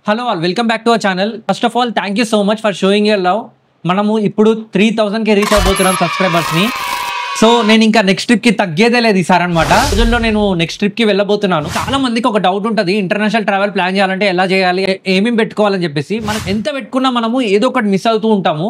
Hello all, welcome back to our channel. First of all, thank you so much for showing your love. మనము ఇప్పుడు 3000 కి reach అవబోతున్నాం subscribers ని. So నేను ఇంకా next trip కి తగ్గేదే లేదు ఈసారి అనమాట. రోజుల్లో నేను నెక్స్ట్ ట్రిప్ కి వెళ్ళబోతున్నాను. చాలా మందికి ఒక డౌట్ ఉంటుంది, ఇంటర్నేషనల్ ట్రావెల్ ప్లాన్ చేయాలంటే ఎలా చేయాలి, ఏమేమి పెట్టుకోవాలని చెప్పేసి. మనం ఎంత పెట్టుకున్నా మనము ఏదో ఒకటి మిస్ అవుతూ ఉంటాము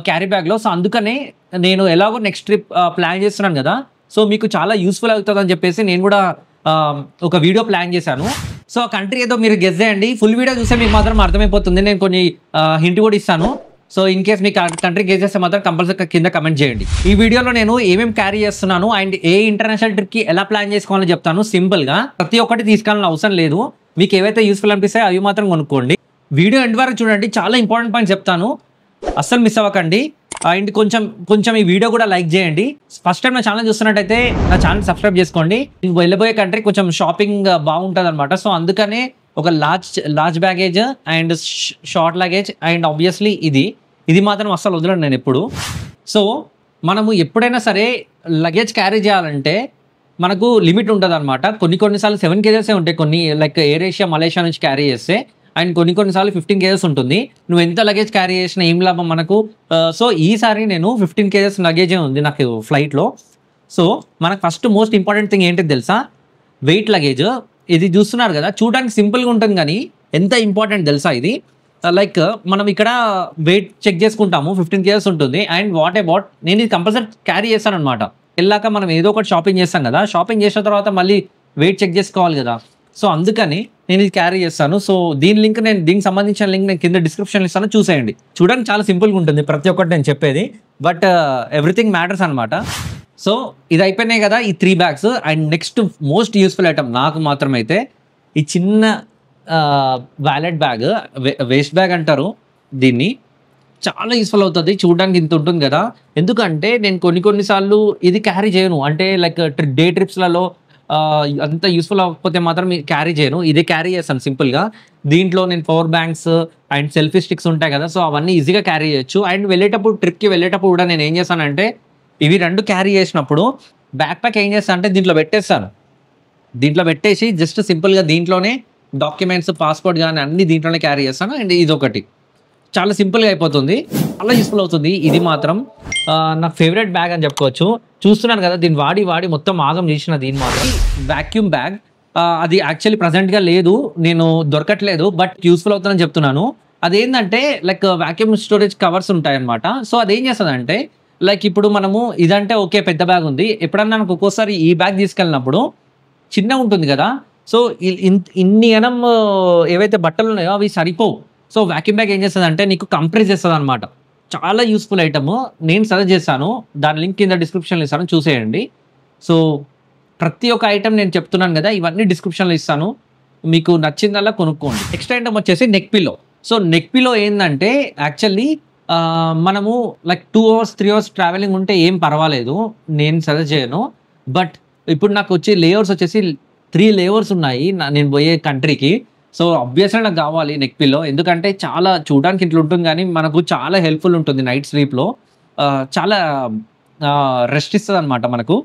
క్యారీ బ్యాగ్ లో. సో అందుకనే నేను ఎలాగో నెక్స్ట్ ట్రిప్ ప్లాన్ చేస్తున్నాను కదా, సో మీకు చాలా యూస్ఫుల్ అవుతుంది అని చెప్పేసి నేను కూడా ఒక వీడియో ప్లాన్ చేశాను. సో ఆ కంట్రీ ఏదో మీరు గెస్ చేయండి. ఫుల్ వీడియో చూస్తే మీకు మాత్రం అర్థమైపోతుంది. నేను కొన్ని హింట్ కూడా ఇస్తాను. సో ఇన్ కేస్ మీకు కంట్రీ గెస్ చేస్తే మాత్రం కంపల్సరీ కింద కమెంట్ చేయండి. ఈ వీడియోలో నేను ఏమేమి క్యారీ చేస్తున్నాను అండ్ ఏ ఇంటర్నేషనల్ ట్రిప్ కి ఎలా ప్లాన్ చేసుకోవాలని చెప్తాను. సింపుల్ గా ప్రతి ఒక్కటి తీసుకోవాలని అవసరం లేదు. మీకు ఏవైతే యూస్ఫుల్ అనిపిస్తాయో అవి మాత్రం కొనుక్కోండి. వీడియో ఎండ్ వరకు చూడండి, చాలా ఇంపార్టెంట్ పాయింట్ చెప్తాను, అస్సలు మిస్ అవ్వకండి. అండ్ కొంచెం ఈ వీడియో కూడా లైక్ చేయండి. ఫస్ట్ టైం నా ఛానల్ చూస్తున్నట్టయితే నా ఛానల్ సబ్స్క్రైబ్ చేసుకోండి. వెళ్ళబోయే కంట్రీ కొంచెం షాపింగ్ బాగుంటుంది అనమాట. సో అందుకనే ఒక large baggage and short luggage and obviously ఇది మాత్రం అస్సలు వదలను నేను ఎప్పుడు. సో మనము ఎప్పుడైనా సరే లగేజ్ క్యారీ చేయాలంటే మనకు లిమిట్ ఉంటుంది అనమాట. కొన్నిసార్లు 7 kgs ఉంటాయి, కొన్ని లైక్ ఎయిర్ ఏషియా మలేషియా నుంచి క్యారీ చేస్తే. అండ్ కొన్నిసార్లు 15 kgs ఉంటుంది. నువ్వు ఎంత లగేజ్ క్యారీ చేసినా ఏం లాభం మనకు. సో ఈసారి నేను 15 kgs లగేజే ఉంది నాకు ఫ్లైట్లో. సో మనకు ఫస్ట్ మోస్ట్ ఇంపార్టెంట్ థింగ్ ఏంటిది తెలుసా, వెయిట్ లగేజ్. ఇది చూస్తున్నారు కదా, చూడడానికి సింపుల్గా ఉంటుంది కానీ ఎంత ఇంపార్టెంట్ తెలుసా ఇది. లైక్ మనం ఇక్కడ వెయిట్ చెక్ చేసుకుంటాము, 15 kgs ఉంటుంది. అండ్ వాట్ అబౌట్ నేను ఇది కంపల్సరీ క్యారీ చేస్తాను అనమాట. వెళ్ళాక మనం ఏదో ఒకటి షాపింగ్ చేస్తాం కదా, షాపింగ్ చేసిన తర్వాత మళ్ళీ వెయిట్ చెక్ చేసుకోవాలి కదా. సో అందుకని నేను ఇది క్యారీ చేస్తాను. సో దీనికి సంబంధించిన లింక్ నేను కింద డిస్క్రిప్షన్లో ఇస్తాను, చూసేయండి. చూడడానికి చాలా సింపుల్గా ఉంటుంది ప్రతి ఒక్కటి నేను చెప్పేది, బట్ ఎవ్రీథింగ్ మ్యాటర్స్ అనమాట. సో ఇది అయిపోయినాయి కదా ఈ 3 bags. And next most useful item నాకు మాత్రమైతే ఈ చిన్న వ్యాలెట్ బ్యాగ్, వేస్ట్ బ్యాగ్ అంటారు దీన్ని. చాలా యూస్ఫుల్ అవుతుంది. చూడడానికి ఇంత ఉంటుంది కదా, ఎందుకంటే నేను కొన్నిసార్లు ఇది క్యారీ చేయను. అంటే లైక్ డే ట్రిప్స్లలో అంత యూస్ఫుల్ అవ్వకపోతే మాత్రం క్యారీ చేయను, ఇదే క్యారీ చేస్తాను సింపుల్గా. దీంట్లో నేను power banks and selfie sticks ఉంటాయి కదా, సో అవన్నీ ఈజీగా క్యారీ చేయొచ్చు. అండ్ ట్రిప్కి వెళ్ళేటప్పుడు కూడా నేను ఏం చేస్తానంటే ఇవి 2 క్యారీ చేసినప్పుడు బ్యాక్ ప్యాక్ ఏం చేస్తాను అంటే దీంట్లో పెట్టేస్తాను. దీంట్లో పెట్టేసి జస్ట్ సింపుల్గా దీంట్లోనే డాక్యుమెంట్స్, పాస్పోర్ట్ కానీ అన్ని దీంట్లోనే క్యారీ చేస్తాను. అండ్ ఇది ఒకటి చాలా సింపుల్గా అయిపోతుంది, చాలా యూస్ఫుల్ అవుతుంది. ఇది మాత్రం నా ఫేవరెట్ బ్యాగ్ అని చెప్పుకోవచ్చు. చూస్తున్నాను కదా, దీన్ని వాడి మొత్తం ఆగం చేసిన దీని మాత్రం వ్యాక్యూమ్ బ్యాగ్. అది యాక్చువల్లీ ప్రజెంట్గా లేదు, నేను దొరకట్లేదు, బట్ యూస్ఫుల్ అవుతుందని చెప్తున్నాను. అదేంటంటే లైక్ వ్యాక్యూమ్ స్టోరేజ్ కవర్స్ ఉంటాయి అనమాట. సో అదేం చేస్తుందంటే లైక్ ఇప్పుడు మనము ఇదంటే ఓకే పెద్ద బ్యాగ్ ఉంది, ఎప్పుడన్నా నాకు ఒక్కోసారి ఈ బ్యాగ్ తీసుకెళ్ళినప్పుడు చిన్నగా ఉంటుంది కదా, సో ఇన్ని ఏవైతే బట్టలు ఉన్నాయో అవి సరిపోవు. సో వ్యాక్యూమ్ బ్యాగ్ ఏం చేస్తుంది అంటే నీకు కంప్రెస్ చేస్తుంది అనమాట. చాలా యూస్ఫుల్ ఐటమ్, నేను సజెస్ట్ చేస్తాను. దాని లింక్ కింద డిస్క్రిప్షన్లో ఇస్తాను, చూసేయండి. సో ప్రతి ఒక్క ఐటమ్ నేను చెప్తున్నాను కదా, ఇవన్నీ డిస్క్రిప్షన్లో ఇస్తాను, మీకు నచ్చిందల్లా కొనుక్కోండి. నెక్స్ట్ ఐటమ్ వచ్చేసి neck pillow. So neck pillow ఏంటంటే యాక్చువల్లీ మనము లైక్ 2 hours 3 hours ట్రావెలింగ్ ఉంటే ఏం పర్వాలేదు, నేను సజెస్ట్ చేయను. బట్ ఇప్పుడు నాకు లేయర్స్ వచ్చేసి 3 layers ఉన్నాయి నేను పోయే కంట్రీకి. సో ఆబ్వియస్లీ నాకు కావాలి నెక్ పిల్లో, ఎందుకంటే చాలా చూడడానికి ఇట్లా ఉంటుంది కానీ మనకు చాలా హెల్ప్ఫుల్ ఉంటుంది నైట్ స్లీప్లో. చాలా రెస్ట్ ఇస్తుంది అనమాట, మనకు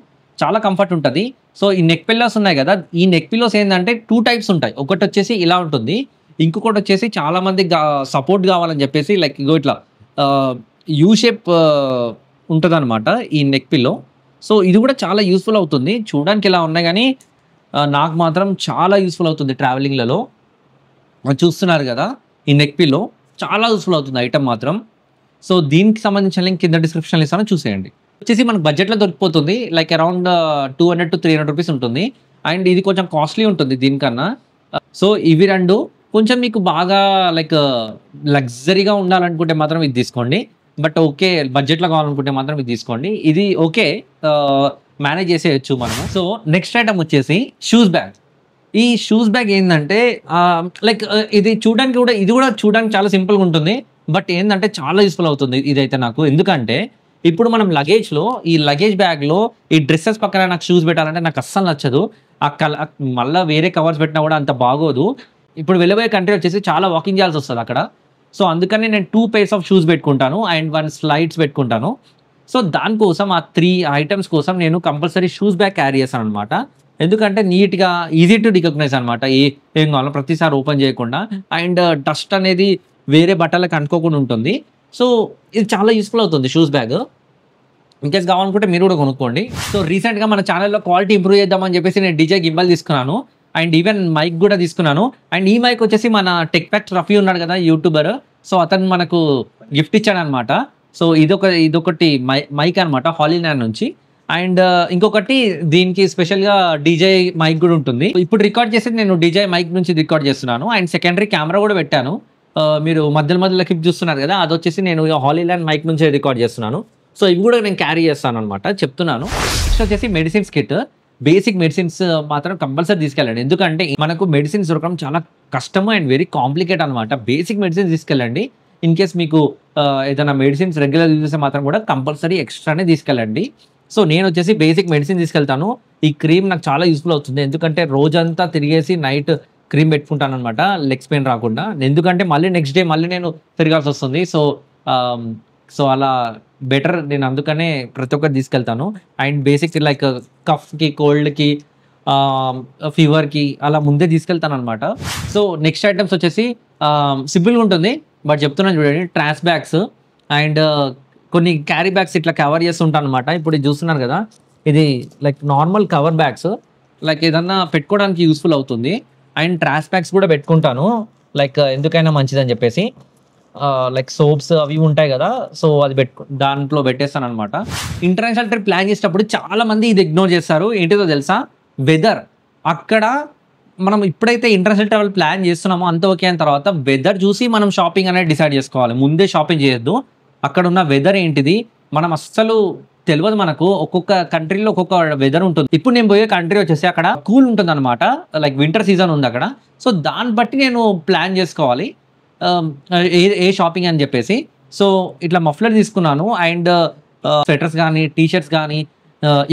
చాలా కంఫర్ట్ ఉంటుంది. సో ఈ నెక్ పిల్లోస్ ఉన్నాయి కదా, ఈ నెక్ పిల్లోస్ ఏంటంటే 2 types ఉంటాయి. ఒకటి వచ్చేసి ఇలా ఉంటుంది, ఇంకొకటి వచ్చేసి చాలా మందికి సపోర్ట్ కావాలని చెప్పేసి లైక్ ఇట్లా యూ షేప్ ఉంటుంది అనమాట ఈ నెక్ పిల్లో. సో ఇది కూడా చాలా యూస్ఫుల్ అవుతుంది. చూడడానికి ఇలా ఉన్నాయి కానీ నాకు మాత్రం చాలా యూస్ఫుల్ అవుతుంది ట్రావెలింగ్లలో. చూస్తున్నారు కదా, ఈ నెక్ పిల్లో చాలా యూస్ఫుల్ అవుతుంది ఐటమ్ మాత్రం. సో దీనికి సంబంధించిన లింక్ కింద డిస్క్రిప్షన్లో ఇస్తాను, చూసేయండి. వచ్చేసి మనకు బడ్జెట్లో దొరికిపోతుంది, లైక్ అరౌండ్ 200 to 300 రూపీస్ ఉంటుంది. అండ్ ఇది కొంచెం కాస్ట్లీ ఉంటుంది దీనికన్నా. సో ఇవి 2 కొంచెం మీకు బాగా లైక్ లగ్జరీగా ఉండాలనుకుంటే మాత్రం ఇది తీసుకోండి. బట్ ఓకే బడ్జెట్లో కావాలనుకుంటే మాత్రం ఇది తీసుకోండి. ఇది ఓకే మేనేజ్ చేసేయచ్చు మనము. సో నెక్స్ట్ ఐటమ్ వచ్చేసి షూస్ బ్యాగ్. ఈ షూస్ బ్యాగ్ ఏంటంటే లైక్ ఇది కూడా చూడడానికి చాలా సింపుల్గా ఉంటుంది, బట్ ఏంటంటే చాలా యూస్ఫుల్ అవుతుంది ఇదైతే నాకు. ఎందుకంటే ఇప్పుడు మనం లగేజ్లో ఈ లగేజ్ బ్యాగ్లో ఈ డ్రెస్సెస్ పక్కన నాకు షూస్ పెట్టాలంటే నాకు అస్సలు నచ్చదు. మళ్ళీ వేరే కవర్స్ పెట్టినా కూడా అంత బాగోదు. ఇప్పుడు వెళ్ళబోయే కంట్రీ వచ్చేసి చాలా వాకింగ్ చేయాల్సి వస్తుంది అక్కడ. సో అందుకని నేను 2 pairs of షూస్ పెట్టుకుంటాను అండ్ 1 slides పెట్టుకుంటాను. సో దానికోసం ఆ 3 items కోసం నేను కంపల్సరీ షూస్ బ్యాగ్ క్యారీ చేస్తాను అనమాట. ఎందుకంటే నీట్గా ఈజీ టు రికగ్నైజ్ అనమాట. ఏం కావాలో ప్రతిసారి ఓపెన్ చేయకుండా, అండ్ డస్ట్ అనేది వేరే బట్టలకు అంటుకోకుండా ఉంటుంది. సో ఇది చాలా యూస్ఫుల్ అవుతుంది షూస్ బ్యాగ్. ఇన్కేస్ కావాలనుకుంటే మీరు కూడా కొనుక్కోండి. సో రీసెంట్గా మన ఛానల్లో క్వాలిటీ ఇంప్రూవ్ చేద్దామని చెప్పేసి నేను డీజే గింబల్ తీసుకున్నాను, అండ్ ఈవెన్ మైక్ కూడా తీసుకున్నాను. అండ్ ఈ మైక్ వచ్చేసి మన టెక్ ఫ్యాక్ట్ రఫీ ఉన్నాడు కదా యూట్యూబర్, సో అతను మనకు గిఫ్ట్ ఇచ్చాడు అనమాట. సో ఇదొకటి మైక్ అనమాట హాలీల్యాండ్ నుంచి. అండ్ ఇంకొకటి దీనికి స్పెషల్గా డీజే మైక్ కూడా ఉంటుంది. ఇప్పుడు రికార్డ్ చేసేది నేను డీజే మైక్ నుంచి రికార్డ్ చేస్తున్నాను, అండ్ సెకండరీ కెమెరా కూడా పెట్టాను. మీరు మధ్యలో క్లిప్ చూస్తున్నారు కదా, అది వచ్చేసి నేను హాలీల్యాండ్ మైక్ నుంచి రికార్డ్ చేస్తున్నాను. సో ఇవి కూడా నేను క్యారీ చేస్తాను అనమాట, చెప్తున్నాను. నెక్స్ట్ వచ్చేసి మెడిసిన్స్ కిట్. బేసిక్ మెడిసిన్స్ మాత్రం కంపల్సరీ తీసుకెళ్ళండి, ఎందుకంటే మనకు మెడిసిన్స్ దొరకడం చాలా కష్టము అండ్ వెరీ కాంప్లికేట్ అనమాట. బేసిక్ మెడిసిన్స్ తీసుకెళ్ళండి. ఇన్ కేస్ మీకు ఏదైనా మెడిసిన్స్ రెగ్యులర్ యూజ్ చేస్తే మాత్రం కూడా కంపల్సరీ ఎక్స్ట్రానే తీసుకెళ్ళండి. సో నేను వచ్చేసి బేసిక్ మెడిసిన్ తీసుకెళ్తాను. ఈ క్రీమ్ నాకు చాలా యూస్ఫుల్ అవుతుంది, ఎందుకంటే రోజంతా తిరిగేసి నైట్ క్రీమ్ పెట్టుకుంటాను అనమాట, లెగ్స్ పెయిన్ రాకుండా. ఎందుకంటే మళ్ళీ నెక్స్ట్ డే మళ్ళీ నేను తిరగాల్సి వస్తుంది. సో అలా బెటర్, నేను అందుకనే ప్రతి ఒక్కటి తీసుకెళ్తాను. అండ్ బేసిక్ లైక్ కఫ్కి, కోల్డ్కి, ఫీవర్కి అలా ముందే తీసుకెళ్తాను అనమాట. సో నెక్స్ట్ ఐటమ్స్ వచ్చేసి సింపుల్గా ఉంటుంది బట్ చెప్తున్నాను చూడండి, ట్రాష్ బ్యాగ్స్ అండ్ కొన్ని క్యారీ బ్యాగ్స్ ఇట్లా కవర్ చేస్తుంటాను అనమాట. ఇప్పుడు ఇది చూస్తున్నారు కదా, ఇది like normal cover bags, like ఏదన్నా పెట్టుకోవడానికి యూస్ఫుల్ అవుతుంది. అండ్ ట్రాష్ బ్యాగ్స్ కూడా పెట్టుకుంటాను, లైక్ ఎందుకైనా మంచిదని చెప్పేసి. లైక్ సోప్స్ అవి ఉంటాయి కదా, సో అది దాంట్లో పెట్టేస్తాను అనమాట. ఇంటర్నేషనల్ ట్రిప్ ప్లాన్ చేసేటప్పుడు చాలా మంది ఇది ఇగ్నోర్ చేస్తారు. ఏంటిదో తెలుసా? వెదర్. అక్కడ మనం ఇప్పుడైతే ఇంటర్నేషనల్ ట్రావెల్ ప్లాన్ చేస్తున్నామో అంత ఓకే అయిన తర్వాత వెదర్ చూసి మనం షాపింగ్ అనేది డిసైడ్ చేసుకోవాలి. ముందే షాపింగ్ చేయొద్దు. అక్కడ ఉన్న వెదర్ ఏంటిది మనం అస్సలు తెలియదు. మనకు ఒక్కొక్క కంట్రీలో ఒక్కొక్క వెదర్ ఉంటుంది. ఇప్పుడు నేను పోయే కంట్రీ వచ్చేసి అక్కడ కూల్ ఉంటుంది అనమాట, లైక్ వింటర్ సీజన్ ఉంది అక్కడ. సో దాన్ని బట్టి నేను ప్లాన్ చేసుకోవాలి ఏ షాపింగ్ అని చెప్పేసి. సో ఇట్లా మఫ్లర్ తీసుకున్నాను, అండ్ స్వెటర్స్ కానీ టీషర్ట్స్ కానీ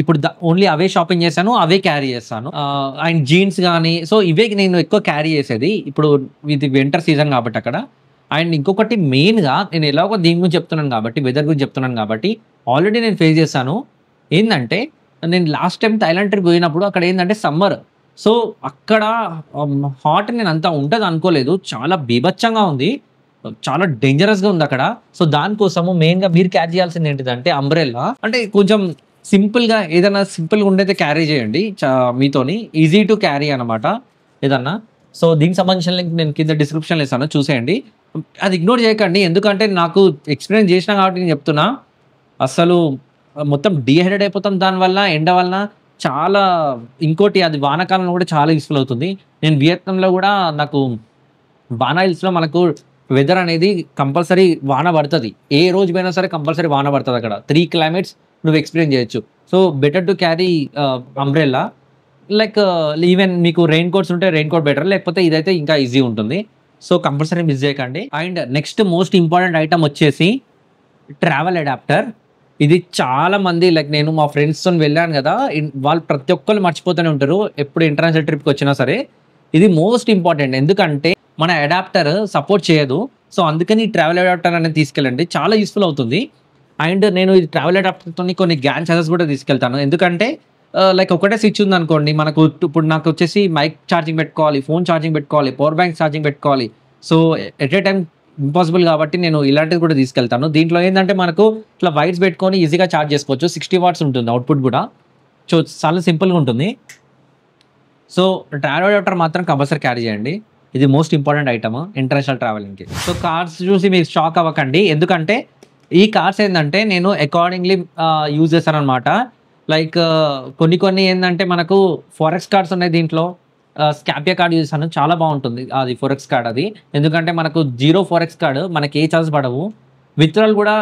ఇప్పుడు ఓన్లీ అవే షాపింగ్ చేశాను, అవే క్యారీ చేస్తాను. అండ్ జీన్స్ కానీ, సో ఇవే నేను ఎక్కువ క్యారీ చేసేది. ఇప్పుడు ఇది వింటర్ సీజన్ కాబట్టి అక్కడ. అండ్ ఇంకొకటి మెయిన్గా నేను ఎలాగో దీని గురించి చెప్తున్నాను కాబట్టి, వెదర్ గురించి చెప్తున్నాను కాబట్టి, ఆల్రెడీ నేను ఫేస్ చేశాను. ఏంటంటే నేను లాస్ట్ టైం థాయిలాండ్ ట్రిప్ పోయినప్పుడు అక్కడ ఏంటంటే సమ్మర్, సో అక్కడ హాట్ నేను అంతా ఉంటుంది అనుకోలేదు, చాలా బీభత్సంగా ఉంది, చాలా డేంజరస్గా ఉంది అక్కడ. సో దానికోసము మెయిన్గా మీరు క్యారీ చేయాల్సింది ఏంటిదంటే అంబ్రెల్లా. అంటే కొంచెం సింపుల్గా ఏదైనా సింపుల్గా ఉండైతే క్యారీ చేయండి, మీతోని ఈజీ టు క్యారీ అనమాట ఏదన్నా. సో దీనికి సంబంధించిన లింక్ నేను కింద డిస్క్రిప్షన్లో ఇస్తాను, చూసేయండి. అది ఇగ్నోర్ చేయకండి, ఎందుకంటే నాకు ఎక్స్పీరియన్స్ చేసినా కాబట్టి నేను చెప్తున్నా. అసలు మొత్తం డీహైడ్రేట్ అయిపోతాం దానివల్ల, ఎండ వలన. చాలా ఇంకోటి అది వానాకాలంలో కూడా చాలా యూస్ఫుల్ అవుతుంది. నేను వియత్నాంలో కూడా నాకు వానా హిల్స్లో మనకు వెదర్ అనేది కంపల్సరీ వాన పడుతుంది, ఏ రోజు పోయినా సరే కంపల్సరీ వాన పడుతుంది అక్కడ. 3 climates నువ్వు ఎక్స్పీరియన్స్ చేయొచ్చు. So better to carry umbrella. Like even మీకు రెయిన్ కోట్స్ ఉంటే రెయిన్ కోట్ బెటర్, లేకపోతే ఇదైతే ఇంకా ఈజీ ఉంటుంది. సో కంపల్సరీ మిస్ చేయకండి. And next most important item వచ్చేసి ట్రావెల్ అడాప్టర్. ఇది చాలా మంది, లైక్ నేను మా ఫ్రెండ్స్తో వెళ్ళాను కదా, వాళ్ళు ప్రతి ఒక్కరు మర్చిపోతూనే ఉంటారు ఎప్పుడు ఇంటర్నేషనల్ ట్రిప్కి వచ్చినా సరే. ఇది మోస్ట్ ఇంపార్టెంట్, ఎందుకంటే మన అడాప్టర్ సపోర్ట్ చేయదు. సో అందుకని ట్రావెల్ అడాప్టర్ అనేది తీసుకెళ్ళండి, చాలా యూస్ఫుల్ అవుతుంది. అండ్ నేను ఈ ట్రావెల్ అడాప్టర్తో కొన్ని గ్యాన్ చార్జెస్ కూడా తీసుకెళ్తాను, ఎందుకంటే లైక్ ఒకటే స్విచ్ ఉంది అనుకోండి మనకు, ఇప్పుడు నాకు వచ్చేసి మైక్ ఛార్జింగ్ పెట్టుకోవాలి, ఫోన్ ఛార్జింగ్ పెట్టుకోవాలి, పవర్ బ్యాంక్ ఛార్జింగ్ పెట్టుకోవాలి. So at a time impossible కాబట్టి నేను ఇలాంటిది కూడా తీసుకెళ్తాను. దీంట్లో ఏంటంటే మనకు ఇట్లా వైర్స్ పెట్టుకొని ఈజీగా ఛార్జ్ చేసుకోవచ్చు. 60 watts ఉంటుంది అవుట్పుట్ కూడా, సో చాలా సింపుల్గా ఉంటుంది. సో ట్రావెల్ అడాప్టర్ మాత్రం కంపల్సరీ క్యారీ చేయండి, ఇది మోస్ట్ ఇంపార్టెంట్ ఐటమ్ ఇంటర్నేషనల్ ట్రావెలింగ్కి. సో కార్స్ చూసి మీరు షాక్ అవ్వకండి, ఎందుకంటే ఈ కార్స్ ఏంటంటే నేను అకార్డింగ్లీ యూజ్ చేస్తాను అనమాట. లైక్ కొన్ని ఏంటంటే మనకు ఫారెక్స్ కార్డ్స్ ఉన్నాయి దీంట్లో. స్కాపియా కార్డ్ యూజ్ చేస్తాను, చాలా బాగుంటుంది అది ఫోరెక్స్ కార్డ్ అది. ఎందుకంటే మనకు 0 ఫోరెక్స్ కార్డ్ మనకి ఏ ఛార్జెస్ పడవు, విత్డ్రాల్ కూడా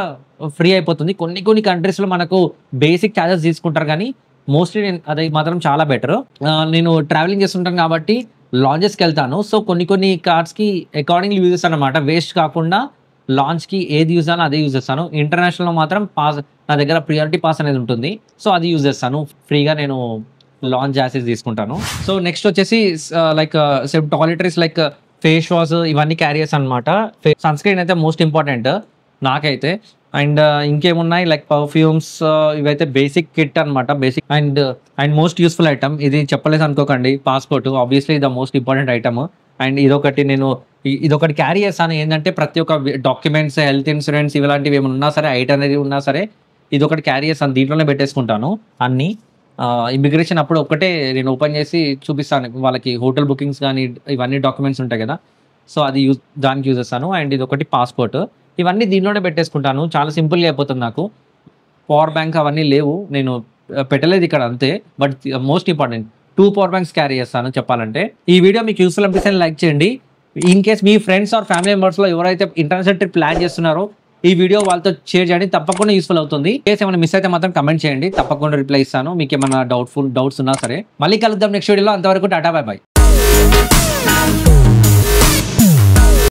ఫ్రీ అయిపోతుంది. కొన్ని కంట్రీస్లో మనకు బేసిక్ ఛార్జెస్ తీసుకుంటారు, కానీ మోస్ట్లీ అది మాత్రం చాలా బెటర్. నేను ట్రావెలింగ్ చేస్తుంటాను కాబట్టి లాంచెస్కి వెళ్తాను. సో కొన్ని కార్డ్స్కి అకార్డింగ్లీ యూజ్ చేస్తాను అనమాట, వేస్ట్ కాకుండా లాంచ్కి ఏది యూజ్ చేయాలో అదే యూజ్ చేస్తాను. ఇంటర్నేషనల్లో మాత్రం పాస్ నా దగ్గర ప్రియారిటీ పాస్ అనేది ఉంటుంది, సో అది యూజ్ చేస్తాను. ఫ్రీగా నేను లాంచ్ యాసెస్ తీసుకుంటాను. సో నెక్స్ట్ వచ్చేసి like toiletries like face wash ఇవన్నీ క్యారీ చేస్తాను అనమాట. సన్ స్క్రీన్ అయితే మోస్ట్ ఇంపార్టెంట్ నాకైతే. అండ్ ఇంకేమున్నాయి లైక్ పర్ఫ్యూమ్స్, ఇవైతే బేసిక్ కిట్ అనమాట. Basic and most useful item ఇది, చెప్పలేదు అనుకోకండి. Passport obviously the most important item. And ఇదొకటి నేను ఇదొకటి క్యారీ చేస్తాను. ఏంటంటే ప్రతి ఒక్క డాక్యుమెంట్స్, హెల్త్ ఇన్సూరెన్స్ ఇలాంటివి ఏమైనా ఉన్నా సరే, ఐట్ అనేది ఉన్నా సరే ఇదొకటి క్యారీ చేస్తాను. దీంట్లోనే పెట్టేసుకుంటాను అన్నీ. ఇమిగ్రేషన్ అప్పుడు ఒక్కటే నేను ఓపెన్ చేసి చూపిస్తాను వాళ్ళకి, హోటల్ బుకింగ్స్ కానీ ఇవన్నీ డాక్యుమెంట్స్ ఉంటాయి కదా, సో అది దానికి యూజ్ చేస్తాను. అండ్ ఇది ఒకటి పాస్పోర్ట్, ఇవన్నీ దీనిలోనే పెట్టేసుకుంటాను. చాలా సింపుల్గా అయిపోతుంది నాకు. పవర్ బ్యాంక్ అవన్నీ లేవు, నేను పెట్టలేదు ఇక్కడ అంతే. But most important 2 power banks carry చేస్తాను చెప్పాలంటే. ఈ వీడియో మీకు యూస్ఫుల్ అనిపిస్తే లైక్ చేయండి. ఇన్ కేస్ మీ ఫ్రెండ్స్ ఆర్ ఫ్యామిలీ మెంబర్స్లో ఎవరైతే ఇంటర్నేషనల్ ట్రిప్ ప్లాన్ చేస్తున్నారో ఈ వీడియో వాళ్ళతో షేర్ చేయండి, తప్పకుండా యూస్ఫుల్ అవుతుంది. కేసు ఏమైనా మిస్ అయితే మాత్రం కమెంట్ చేయండి, తప్పకుండా రిప్లై ఇస్తాను. మీకు ఏమైనా డౌట్స్ ఉన్నా సరే. మళ్ళీ కలుద్దాం నెక్స్ట్ వీడియోలో. అంతవరకు టాటా, బై బై.